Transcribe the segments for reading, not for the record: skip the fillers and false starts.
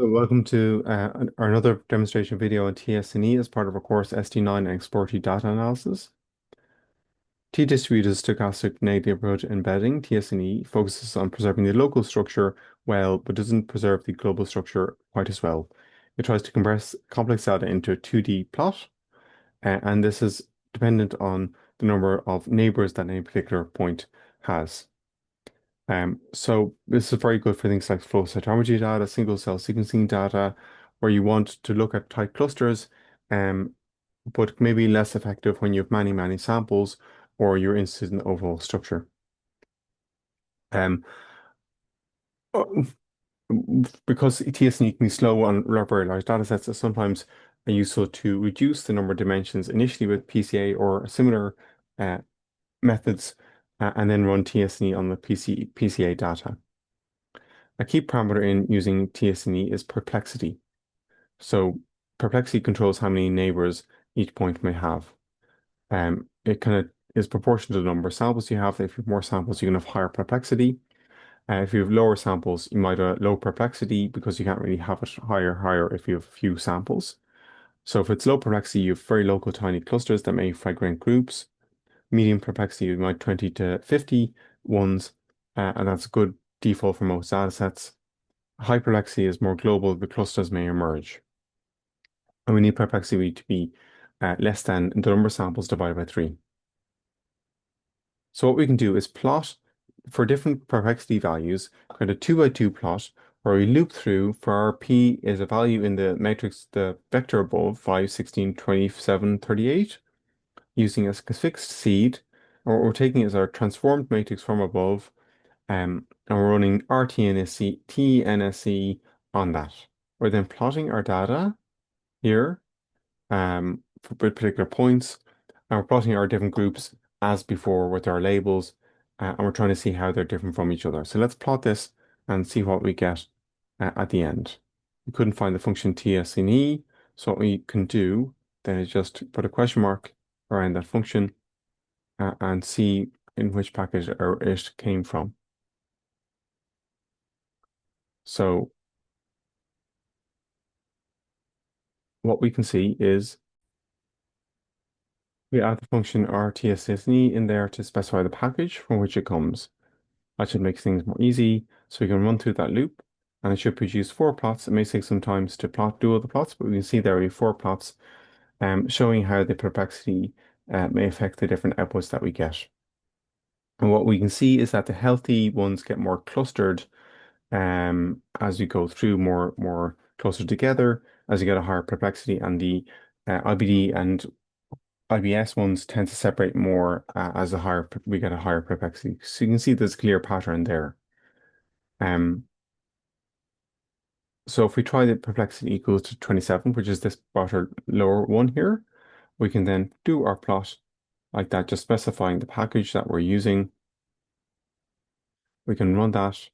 So welcome to another demonstration video on tSNE as part of our course ST9 and Exploratory Data Analysis. T-distributed stochastic negative approach embedding, tSNE, focuses on preserving the local structure well, but doesn't preserve the global structure quite as well. It tries to compress complex data into a 2D plot, and this is dependent on the number of neighbors that any particular point has. So this is very good for things like flow cytometry data, single cell sequencing data, where you want to look at tight clusters, um, but maybe less effective when you have many, many samples or you're interested in the overall structure. Um, uh, because tSNE can be slow on very large data sets, it's sometimes useful to reduce the number of dimensions initially with PCA or similar uh, methods, and then run tSNE on the PCA data. A key parameter in using tSNE is perplexity. So perplexity controls how many neighbors each point may have. It kind of is proportional to the number of samples you have. If you have more samples, you can have higher perplexity. If you have lower samples, you might have low perplexity because you can't really have it higher if you have few samples. So if it's low perplexity, you have very local tiny clusters that may fragment groups. Medium perplexity, you might 20 to 50 ones, and that's a good default for most data sets. Hyperplexy is more global, the clusters may emerge. And we need perplexity to be less than the number of samples divided by 3. So what we can do is plot for different perplexity values, create a 2 by 2 plot where we loop through for our P is a value in the matrix, the vector above, 5, 16, 27, 38, using a fixed seed, or we're taking it as our transformed matrix from above, and we're running tNSE on that. We're then plotting our data here for particular points, and we're plotting our different groups as before with our labels, and we're trying to see how they're different from each other. So let's plot this and see what we get at the end. We couldn't find the function tSNE, so what we can do then is just put a question mark around that function and see in which package it came from. So what we can see is we add the function tSNE in there to specify the package from which it comes. That should make things more easy. So we can run through that loop and it should produce 4 plots. It may take some time to do all the plots, but we can see there are 4 plots showing how the perplexity may affect the different outputs that we get. And what we can see is that the healthy ones get more clustered as you go through more closer together, as you get a higher perplexity, and the IBD and IBS ones tend to separate more as we get a higher perplexity. So you can see there's a clear pattern there. Um, so if we try the perplexity equals to 27, which is this bottom lower one here, we can then do our plot like that, just specifying the package that we're using. We can run that,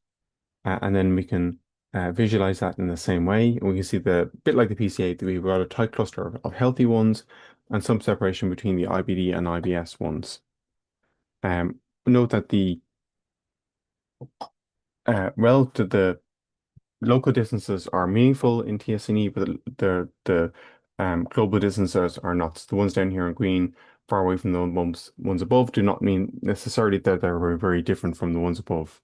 and then we can visualize that in the same way. And we can see the bit like the PCA that we've got a tight cluster of healthy ones and some separation between the IBD and IBS ones. Note that the relative the local distances are meaningful in tSNE, but the global distances are not. So the ones down here in green, far away from the ones above, do not mean necessarily that they're very, very different from the ones above.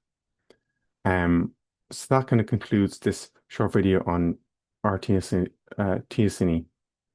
Um, so that kind of concludes this short video on our tSNE.